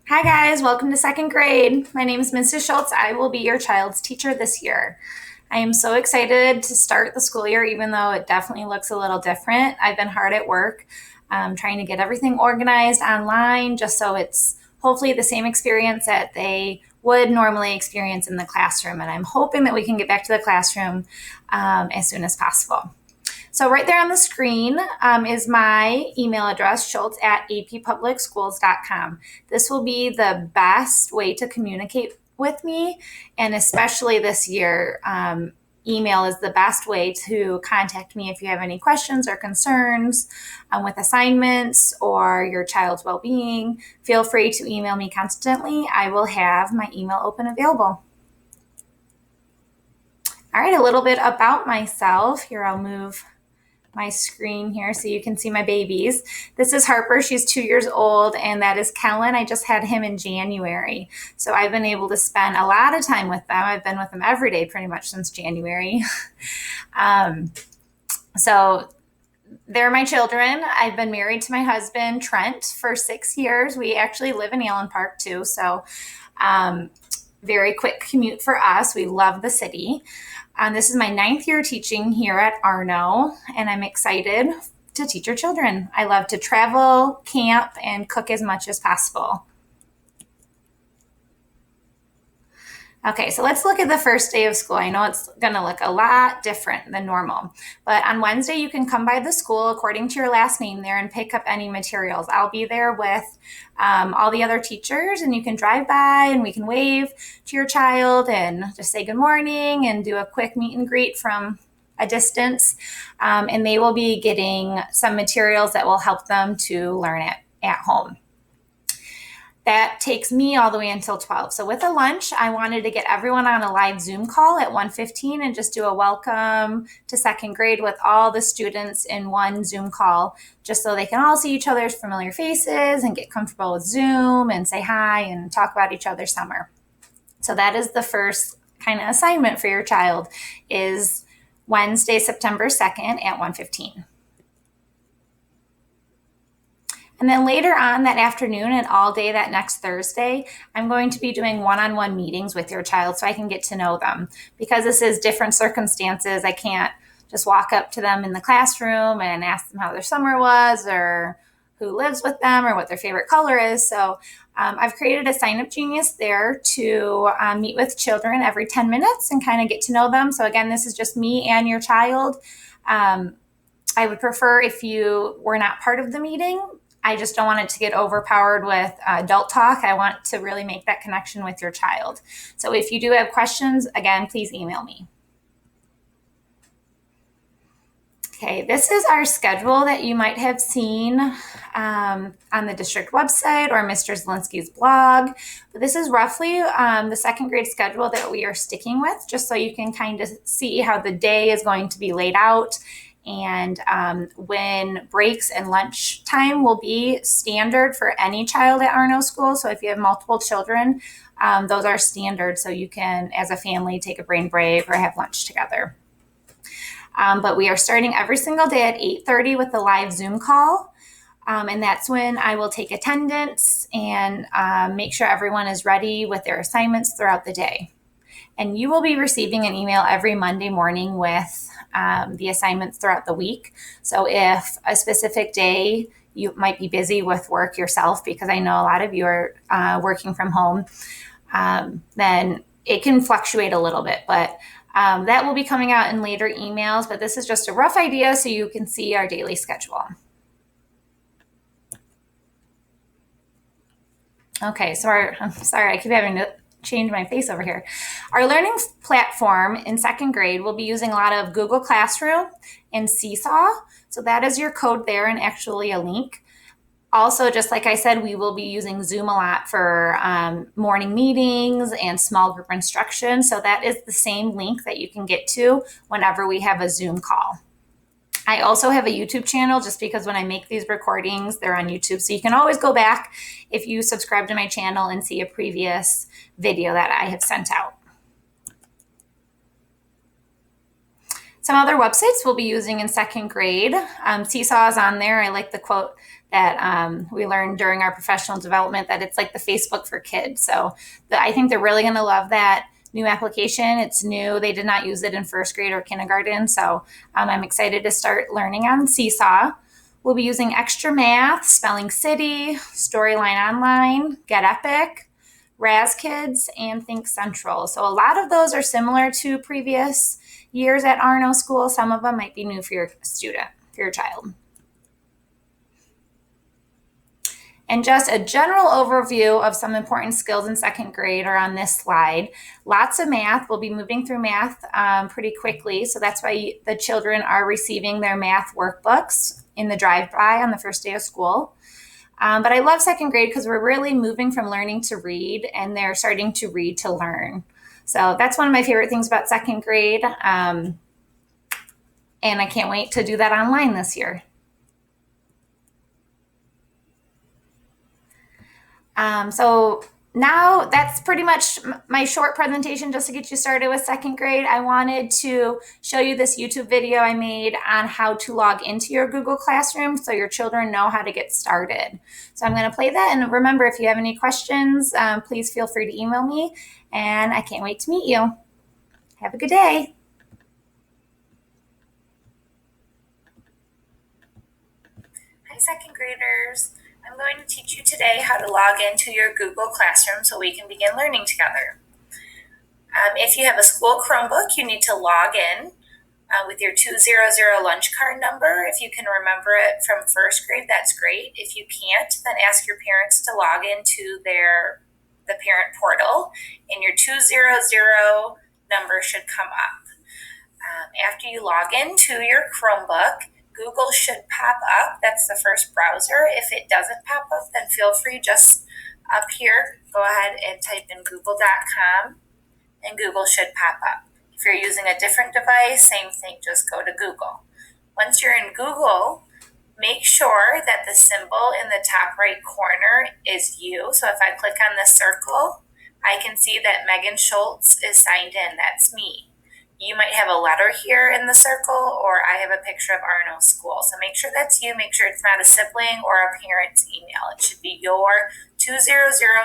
Hi guys, welcome to second grade. My name is Mrs. Schultz. I will be your child's teacher this year. I am so excited to start the school year, even though it definitely looks a little different. I've been hard at work trying to get everything organized online just so it's hopefully the same experience that they would normally experience in the classroom. And I'm hoping that we can get back to the classroom as soon as possible. So right there on the screen is my email address, schultz at appublicschools.com. This will be the best way to communicate with me, and especially this year, email is the best way to contact me if you have any questions or concerns with assignments or your child's well-being. Feel free to email me constantly. I will have my email open available. All right, a little bit about myself. Here, I'll move my screen here so you can see my babies. This is Harper. She's 2 years old, and that is Kellen. I just had him in January. So I've been able to spend a lot of time with them. I've been with them every day pretty much since January. So they're my children. I've been married to my husband, Trent, for 6 years. We actually live in Allen Park too. So very quick commute for us. We love the city. This is my 9th year teaching here at Arno, and I'm excited to teach your children. I love to travel, camp, and cook as much as possible. Okay, so let's look at the first day of school. I know it's going to look a lot different than normal, but on Wednesday you can come by the school according to your last name there and pick up any materials. I'll be there with all the other teachers, and you can drive by and we can wave to your child and just say good morning and do a quick meet and greet from a distance. And they will be getting some materials that will help them to learn it at home. That takes me all the way until 12. So with a lunch, I wanted to get everyone on a live Zoom call at 1:15 and just do a welcome to second grade with all the students in one Zoom call, just so they can all see each other's familiar faces and get comfortable with Zoom and say hi and talk about each other's summer. So that is the first kind of assignment for your child, is Wednesday, September 2nd at 1:15. And then later on that afternoon and all day that next Thursday, I'm going to be doing one-on-one meetings with your child so I can get to know them. Because this is different circumstances, I can't just walk up to them in the classroom and ask them how their summer was or who lives with them or what their favorite color is. So I've created a Sign Up Genius there to meet with children every 10 minutes and kind of get to know them. So again, this is just me and your child. I would prefer if you were not part of the meeting. I just don't want it to get overpowered with adult talk. I want to really make that connection with your child. So if you do have questions, again, please email me. Okay, this is our schedule that you might have seen on the district website or Mr. Zielinski's blog. But this is roughly the second grade schedule that we are sticking with, just so you can kind of see how the day is going to be laid out, and when breaks and lunch time will be standard for any child at Arno School. So if you have multiple children, those are standard, so you can, as a family, take a brain break or have lunch together. But we are starting every single day at 8:30 with a live Zoom call. And that's when I will take attendance and make sure everyone is ready with their assignments throughout the day. And you will be receiving an email every Monday morning with the assignments throughout the week. So if a specific day you might be busy with work yourself, because I know a lot of you are working from home, then it can fluctuate a little bit. But that will be coming out in later emails. But this is just a rough idea so you can see our daily schedule. Okay, so I'm sorry, I keep having to change my face over here. Our learning platform in second grade will be using a lot of Google Classroom and Seesaw. So that is your code there and actually a link. Also, just like I said, we will be using Zoom a lot for morning meetings and small group instruction. So that is the same link that you can get to whenever we have a Zoom call. I also have a YouTube channel, just because when I make these recordings, they're on YouTube. So you can always go back if you subscribe to my channel and see a previous video that I have sent out. Some other websites we'll be using in second grade. Seesaw is on there. I like the quote that we learned during our professional development that it's like the Facebook for kids. So I think they're really going to love that new application. It's new. They did not use it in first grade or kindergarten. So I'm excited to start learning on Seesaw. We'll be using Extra Math, Spelling City, Storyline Online, Get Epic, Raz Kids, and Think Central. So a lot of those are similar to previous years at Arno School. Some of them might be new for your student, for your child. And just a general overview of some important skills in second grade are on this slide. Lots of math. We'll be moving through math pretty quickly. So that's why the children are receiving their math workbooks in the drive-by on the first day of school. But I love second grade because we're really moving from learning to read, and they're starting to read to learn. So that's one of my favorite things about second grade. And I can't wait to do that online this year. So now that's pretty much my short presentation just to get you started with second grade. I wanted to show you this YouTube video I made on how to log into your Google Classroom so your children know how to get started. So I'm going to play that, and remember, if you have any questions, please feel free to email me, and I can't wait to meet you. Have a good day. Hi, second graders. I'm going to teach you today how to log into your Google Classroom so we can begin learning together. If you have a school Chromebook, you need to log in with your 200 lunch card number. If you can remember it from first grade, that's great. If you can't, then ask your parents to log into the parent portal, and your 200 number should come up. After you log into your Chromebook, Google should pop up. That's the first browser. If it doesn't pop up, then feel free, just up here, go ahead and type in google.com, and Google should pop up. If you're using a different device, same thing, just go to Google. Once you're in Google, make sure that the symbol in the top right corner is you. So if I click on the circle, I can see that Megan Schultz is signed in. That's me. You might have a letter here in the circle, or I have a picture of Arno School. So make sure that's you. Make sure it's not a sibling or a parent's email. It should be your 200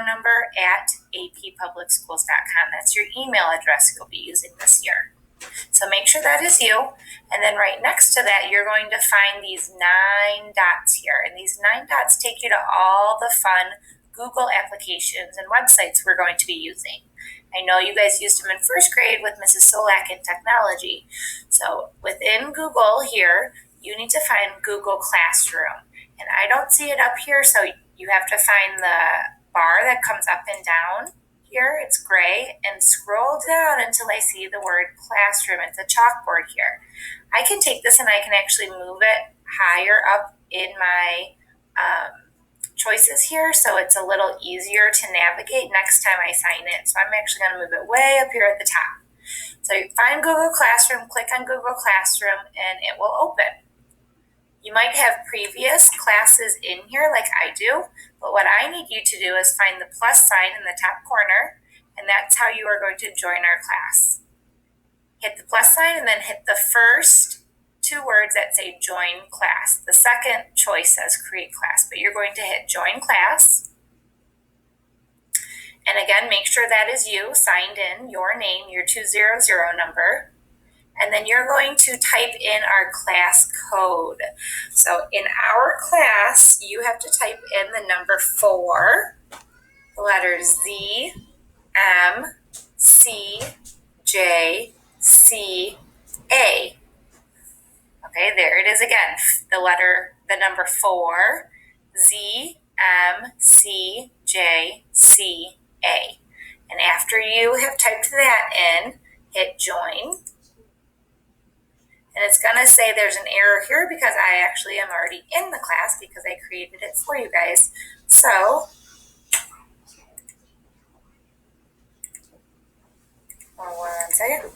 number at appublicschools.com. That's your email address you'll be using this year. So make sure that is you. And then right next to that, you're going to find these 9 dots here. And these 9 dots take you to all the fun Google applications and websites we're going to be using. I know you guys used them in first grade with Mrs. Solak in technology. So within Google here, you need to find Google Classroom. And I don't see it up here, so you have to find the bar that comes up and down here. It's gray, and scroll down until I see the word Classroom. It's a chalkboard here. I can take this and I can actually move it higher up in my choices here, so it's a little easier to navigate next time I sign in. So I'm actually going to move it way up here at the top. So you find Google Classroom, click on Google Classroom, and it will open. You might have previous classes in here like I do, but what I need you to do is find the plus sign in the top corner, and that's how you are going to join our class. Hit the plus sign and then hit the first 2 words that say join class. The second choice says create class, but you're going to hit join class. And again, make sure that is you, signed in, your name, your 200 number. And then you're going to type in our class code. So in our class, you have to type in the number 4, the letters Z, M, C, J, C, A. Okay, there it is again. The number 4, Z, M, C, J, C, A. And after you have typed that in, hit join. And it's going to say there's an error here because I actually am already in the class because I created it for you guys. So, one second.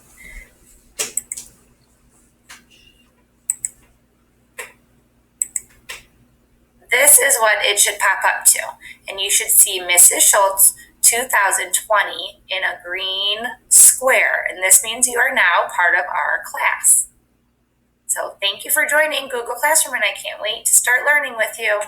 This is what it should pop up to. And you should see Mrs. Schultz 2020 in a green square. And this means you are now part of our class. So thank you for joining Google Classroom, and I can't wait to start learning with you.